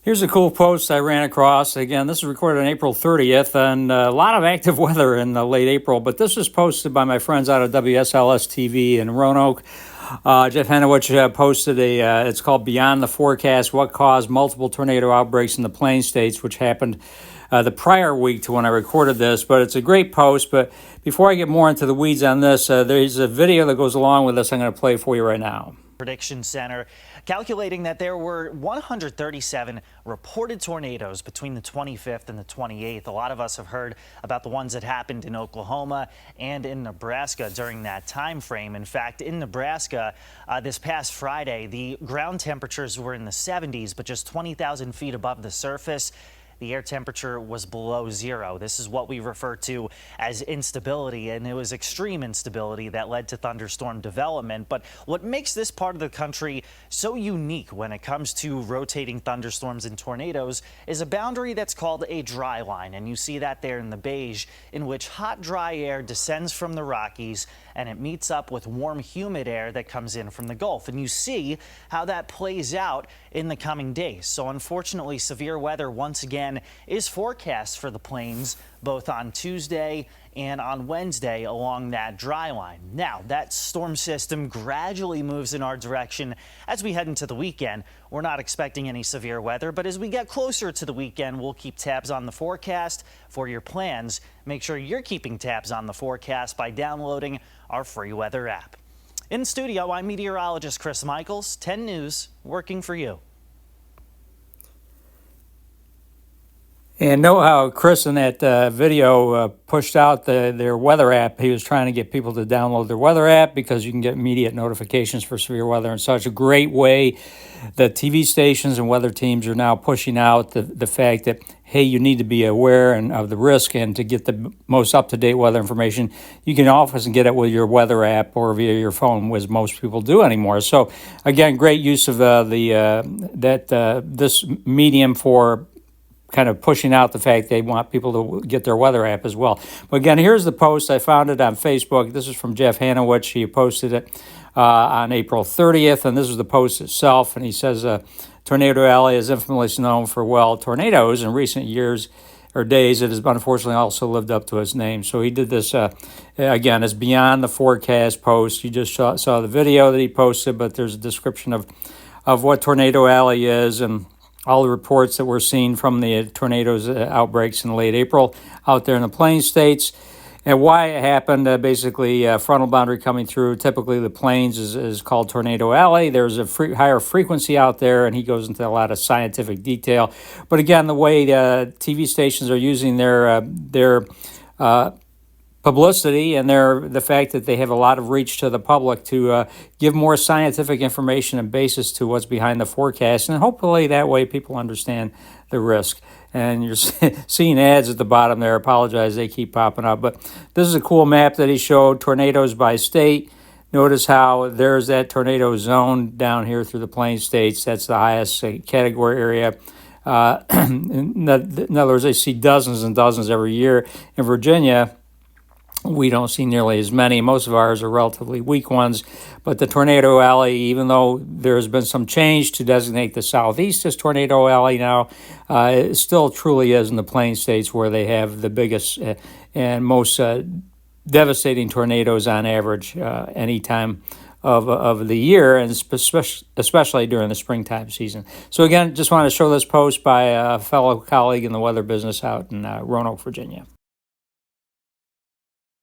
Here's a cool post I ran across. Again, this is recorded on April 30th, and a lot of active weather in late April. But this was posted by my friends out of WSLS TV in Roanoke. Jeff Henowich posted it's called Beyond the Forecast, What Caused Multiple Tornado Outbreaks in the Plain States, which happened the prior week to when I recorded this. But it's a great post. But before I get more into the weeds on this, there's a video that goes along with this I'm going to play for you right now. Prediction Center calculating that there were 137 reported tornadoes between the 25th and the 28th. A lot of us have heard about the ones that happened in Oklahoma and in Nebraska during that time frame. In fact, in Nebraska this past Friday, the ground temperatures were in the 70s, but just 20,000 feet above the surface, the air temperature was below zero. This is what we refer to as instability, and it was extreme instability that led to thunderstorm development. But what makes this part of the country so unique when it comes to rotating thunderstorms and tornadoes is a boundary that's called a dry line. And you see that there in the beige, in which hot, dry air descends from the Rockies and it meets up with warm, humid air that comes in from the Gulf. And you see how that plays out in the coming days. So unfortunately, severe weather once again is forecast for the plains both on Tuesday and on Wednesday along that dry line. Now, that storm system gradually moves in our direction as we head into the weekend. We're not expecting any severe weather, but as we get closer to the weekend, we'll keep tabs on the forecast for your plans. Make sure you're keeping tabs on the forecast by downloading our free weather app. In studio, I'm meteorologist Chris Michaels, 10 News, working for you. And know how Chris in that video pushed out their weather app. He was trying to get people to download their weather app because you can get immediate notifications for severe weather and such. A great way. The TV stations and weather teams are now pushing out the fact that, hey, you need to be aware of the risk, and to get the most up-to-date weather information, you can often get it with your weather app or via your phone, as most people do anymore. So, again, great use of this medium for kind of pushing out the fact they want people to get their weather app as well. But again, here's the post. I found it on Facebook. This is from Jeff Henowich. He posted it on April 30th, and this is the post itself. And he says, Tornado Alley is infamously known for, tornadoes. In recent years or days, it has unfortunately also lived up to its name. So he did this, again, it's Beyond the Forecast post. You just saw the video that he posted, but there's a description of what Tornado Alley is and all the reports that we're seeing from the tornadoes outbreaks in late April out there in the Plains states, and why it happened. Basically, frontal boundary coming through. Typically, the Plains is called Tornado Alley. There's a higher frequency out there, and he goes into a lot of scientific detail. But again, the way TV stations are using their publicity and the fact that they have a lot of reach to the public to give more scientific information and basis to what's behind the forecast, and hopefully that way people understand the risk. And you're seeing ads at the bottom there. I apologize, they keep popping up, but this is a cool map that he showed, tornadoes by state. Notice how there's that tornado zone down here through the Plains states. That's the highest category area. In other words, they see dozens and dozens every year. In Virginia, we don't see nearly as many. Most of ours are relatively weak ones. But the Tornado Alley, even though there's been some change to designate the southeast as Tornado Alley now, it still truly is in the Plains states where they have the biggest and most devastating tornadoes on average any time of the year, and especially during the springtime season. So again, just wanted to show this post by a fellow colleague in the weather business out in Roanoke, Virginia.